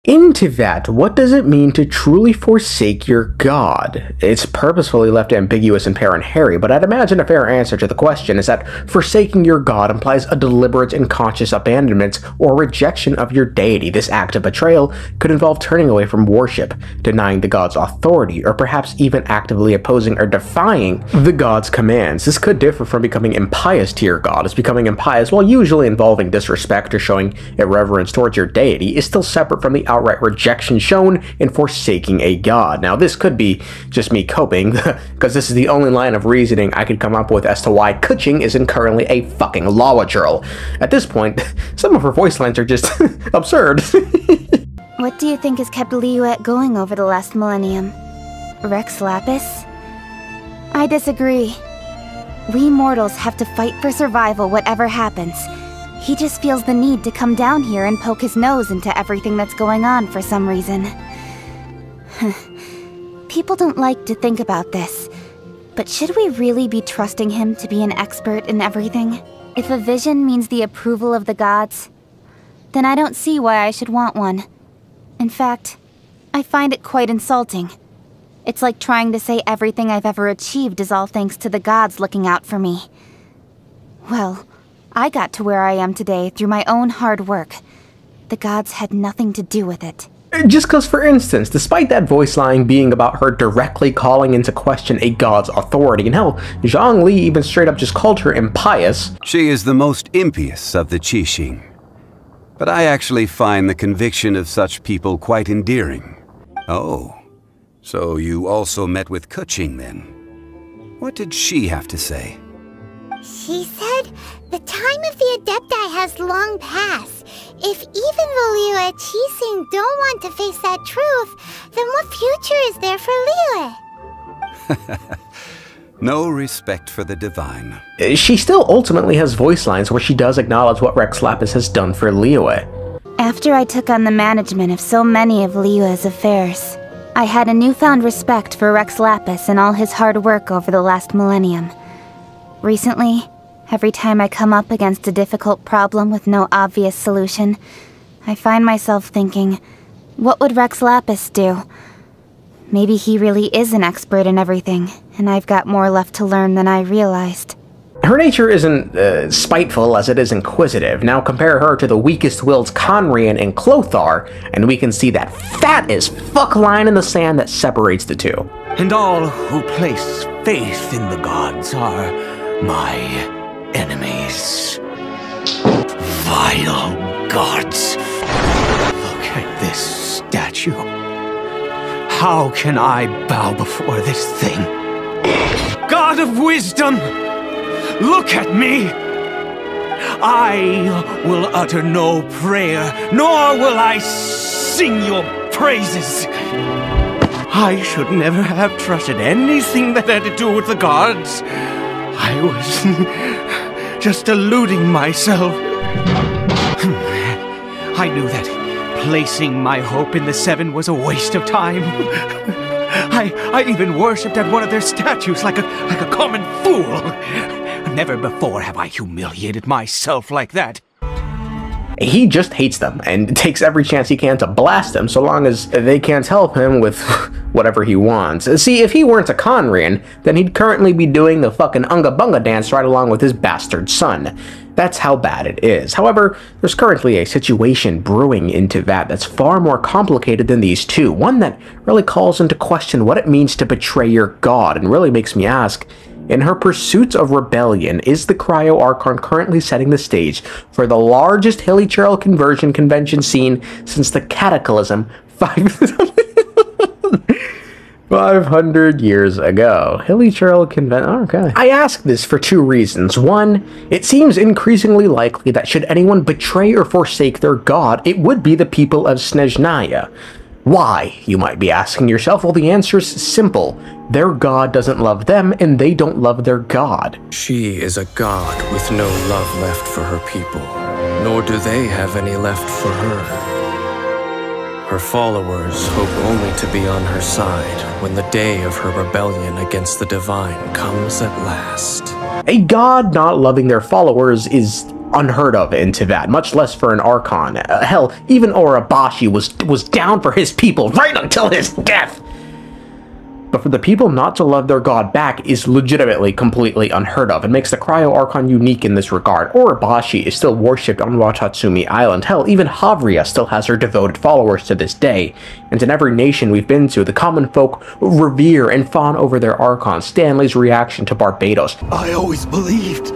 In Teyvat, what does it mean to truly forsake your god? It's purposefully left ambiguous in perinheri, but I'd imagine a fair answer to the question is that forsaking your god implies a deliberate and conscious abandonment or rejection of your deity. This act of betrayal could involve turning away from worship, denying the god's authority, or perhaps even actively opposing or defying the god's commands. This could differ from becoming impious to your god, as becoming impious, while usually involving disrespect or showing irreverence towards your deity, is still separate from the outright rejection shown in forsaking a god. Now, this could be just me coping, because this is the only line of reasoning I could come up with as to why Keqing isn't currently a fucking law girl. At this point, some of her voice lines are just absurd. What do you think has kept Liyue going over the last millennium? Rex Lapis? I disagree. We mortals have to fight for survival whatever happens. He just feels the need to come down here and poke his nose into everything that's going on for some reason. People don't like to think about this, but should we really be trusting him to be an expert in everything? If a vision means the approval of the gods, then I don't see why I should want one. In fact, I find it quite insulting. It's like trying to say everything I've ever achieved is all thanks to the gods looking out for me. Well, I got to where I am today through my own hard work. The gods had nothing to do with it. Just because, for instance, despite that voice line being about her directly calling into question a god's authority, and hell, Zhongli even straight up just called her impious. She is the most impious of the Keqing. But I actually find the conviction of such people quite endearing. Oh, so you also met with Keqing then? What did she have to say? She said, the time of the Adepti has long passed. If even the Liyue Keqing don't want to face that truth, then what future is there for Liyue? No respect for the divine. She still ultimately has voice lines where she does acknowledge what Rex Lapis has done for Liyue. After I took on the management of so many of Liyue's affairs, I had a newfound respect for Rex Lapis and all his hard work over the last millennium. Recently, every time I come up against a difficult problem with no obvious solution, I find myself thinking, what would Rex Lapis do? Maybe he really is an expert in everything, and I've got more left to learn than I realized. Her nature isn't spiteful as it is inquisitive. Now compare her to the weakest-willed Conrian and Clothar, and we can see that fat as fuck line in the sand that separates the two. And all who place faith in the gods are my enemies. Vile gods. Look at this statue. How can I bow before this thing? God of wisdom, look at me. I will utter no prayer, nor will I sing your praises. I should never have trusted anything that had to do with the gods. I was just deluding myself. I knew that placing my hope in the Seven was a waste of time. I even worshipped at one of their statues like a common fool. Never before have I humiliated myself like that. He just hates them and takes every chance he can to blast them so long as they can't help him with whatever he wants. See, if he weren't a Conrian, then he'd currently be doing the fucking Unga Bunga dance right along with his bastard son. That's how bad it is. However, there's currently a situation brewing in Teyvat that's far more complicated than these two, one that really calls into question what it means to betray your god and really makes me ask, in her pursuits of rebellion, is the Cryo Archon currently setting the stage for the largest hilichurl conversion convention scene since the Cataclysm 500 years ago? Hilichurl convention. Okay. I ask this for two reasons. One, it seems increasingly likely that should anyone betray or forsake their god, it would be the people of Snezhnaya. Why, you might be asking yourself? Well, the answer's simple. Their god doesn't love them, and they don't love their god. She is a god with no love left for her people, nor do they have any left for her. Her followers hope only to be on her side when the day of her rebellion against the divine comes at last. A god not loving their followers is unheard of in Teyvat, much less for an Archon. Hell, even Urabashi was down for his people right until his death. But for the people not to love their god back is legitimately completely unheard of. It makes the Cryo Archon unique in this regard. Urabashi is still worshipped on Watatsumi Island. Hell, even Havria still has her devoted followers to this day. And in every nation we've been to, the common folk revere and fawn over their Archons. Stanley's reaction to Barbados. I always believed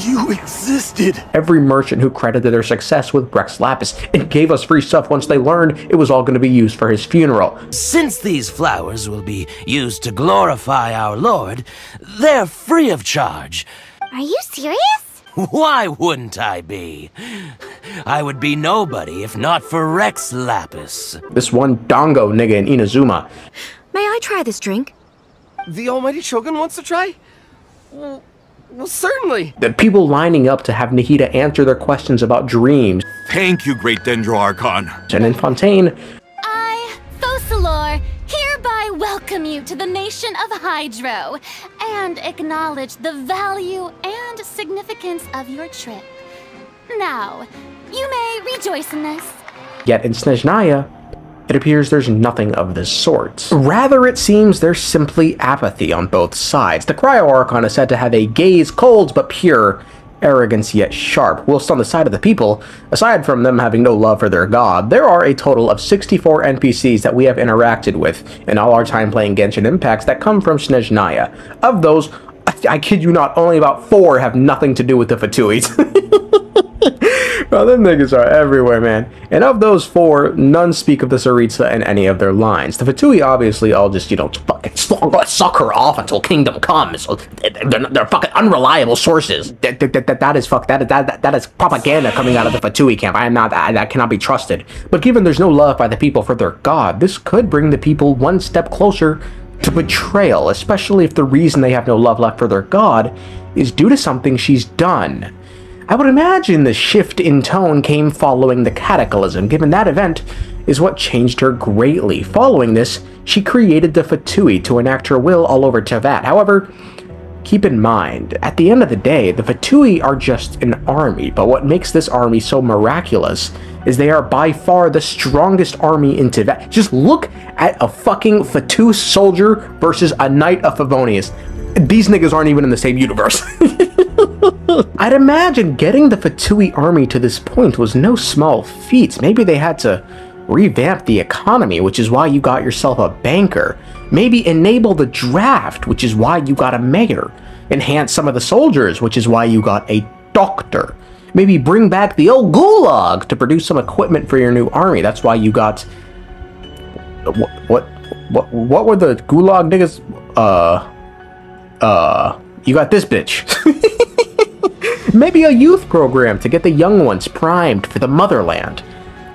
you existed. Every merchant who credited their success with Rex Lapis and gave us free stuff once they learned it was all going to be used for his funeral. Since these flowers will be used to glorify our Lord, they're free of charge. Are you serious? Why wouldn't I be? I would be nobody if not for Rex Lapis. This one Dongo nigga in Inazuma. May I try this drink? The almighty shogun wants to try? Well, certainly. The people lining up to have Nahida answer their questions about dreams. Thank you, great Dendro Archon. And in Fontaine, I, Fosalor, hereby welcome you to the nation of Hydro and acknowledge the value and significance of your trip. Now, you may rejoice in this. Yet in Snezhnaya, it appears there's nothing of this sort. Rather, it seems there's simply apathy on both sides. The Cryo Archon is said to have a gaze cold but pure, arrogance yet sharp, whilst on the side of the people, aside from them having no love for their god, there are a total of 64 NPCs that we have interacted with in all our time playing Genshin Impact that come from Snezhnaya. Of those, I kid you not, only about 4 have nothing to do with the Fatuis. Well, them niggas are everywhere, man. And of those 4, none speak of the Tsarista in any of their lines. The Fatui obviously all just, you know, fucking suck her off until kingdom comes. So they're fucking unreliable sources. That is propaganda coming out of the Fatui camp. That cannot be trusted. But given there's no love by the people for their god, this could bring the people one step closer to betrayal, especially if the reason they have no love left for their god is due to something she's done. I would imagine the shift in tone came following the Cataclysm, given that event is what changed her greatly. Following this, she created the Fatui to enact her will all over Teyvat. However, keep in mind, at the end of the day, the Fatui are just an army, but what makes this army so miraculous is they are by far the strongest army in Teyvat. Just look at a fucking Fatu soldier versus a knight of Favonius. These niggas aren't even in the same universe. I'd imagine getting the Fatui army to this point was no small feat. Maybe they had to revamp the economy, which is why you got yourself a banker. Maybe enable the draft, which is why you got a mayor. Enhance some of the soldiers, which is why you got a doctor. Maybe bring back the old gulag to produce some equipment for your new army. That's why you got... What were the gulag niggas? You got this bitch. Maybe a youth program to get the young ones primed for the motherland.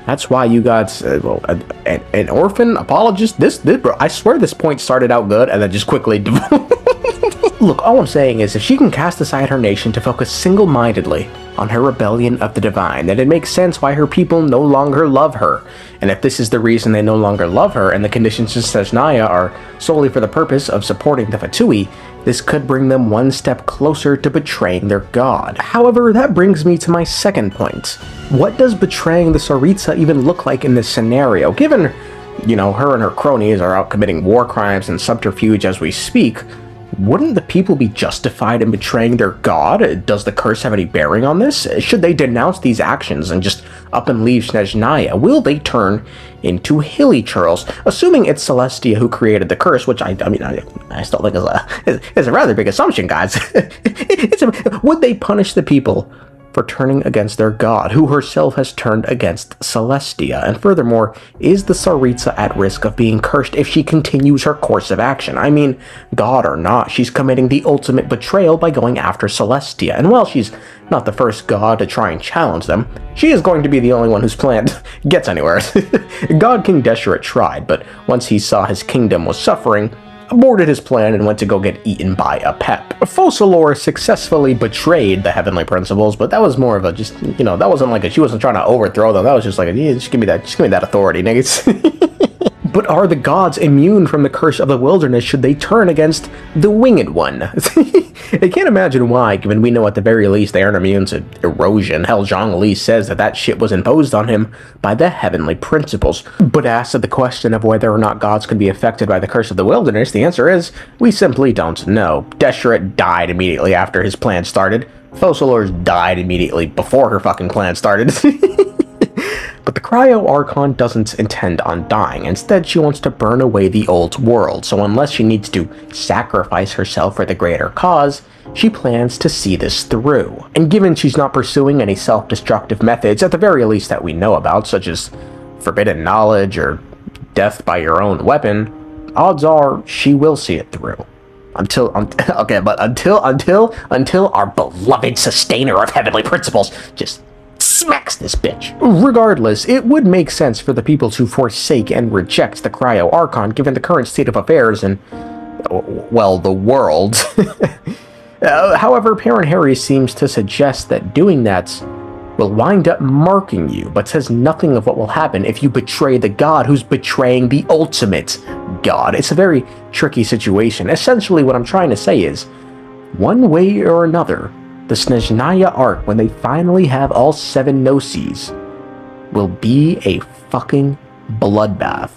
That's why you got an orphan apologist. This bro, I swear this point started out good and then just quickly. Look, all I'm saying is if she can cast aside her nation to focus single-mindedly on her rebellion of the divine, then it makes sense why her people no longer love her. And if this is the reason they no longer love her, and the conditions in Snezhnaya are solely for the purpose of supporting the Fatui, this could bring them one step closer to betraying their god. However, that brings me to my second point. What does betraying the Tsarista even look like in this scenario? Given, you know, her and her cronies are out committing war crimes and subterfuge as we speak, wouldn't the people be justified in betraying their god? Does the curse have any bearing on this? Should they denounce these actions and just up and leave Snezhnaya? Will they turn into hilly churls? Assuming it's Celestia who created the curse, which I still think is a rather big assumption, guys. Would they punish the people for turning against their god, who herself has turned against Celestia? And furthermore, is the Tsarista at risk of being cursed if she continues her course of action? I mean, god or not, she's committing the ultimate betrayal by going after Celestia, and while she's not the first god to try and challenge them, she is going to be the only one whose plan gets anywhere. God King Deshret tried, but once he saw his kingdom was suffering, aborted his plan and went to go get eaten by a pep. Fosalor successfully betrayed the heavenly principles, but that was more of a just, you know, that wasn't like she wasn't trying to overthrow them. That was just like, yeah, just give me that authority, niggas. But are the gods immune from the curse of the wilderness should they turn against the winged one? I can't imagine why, given we know at the very least they aren't immune to erosion. Hell, Zhongli says that shit was imposed on him by the heavenly principles. But asked the question of whether or not gods could be affected by the curse of the wilderness, the answer is, we simply don't know. Deshret died immediately after his plan started. Focalors died immediately before her fucking plan started. But the Cryo Archon doesn't intend on dying. Instead, she wants to burn away the old world, so unless she needs to sacrifice herself for the greater cause, she plans to see this through. And given she's not pursuing any self-destructive methods, at the very least that we know about, such as forbidden knowledge or death by your own weapon, odds are she will see it through. Until our beloved sustainer of heavenly principles just smacks this bitch. Regardless, it would make sense for the people to forsake and reject the Cryo Archon given the current state of affairs in, well, the world. However, perinheri seems to suggest that doing that will wind up marking you, but says nothing of what will happen if you betray the god who's betraying the ultimate god. It's a very tricky situation. Essentially, what I'm trying to say is, one way or another, the Snezhnaya arc, when they finally have all 7 Gnosis, will be a fucking bloodbath.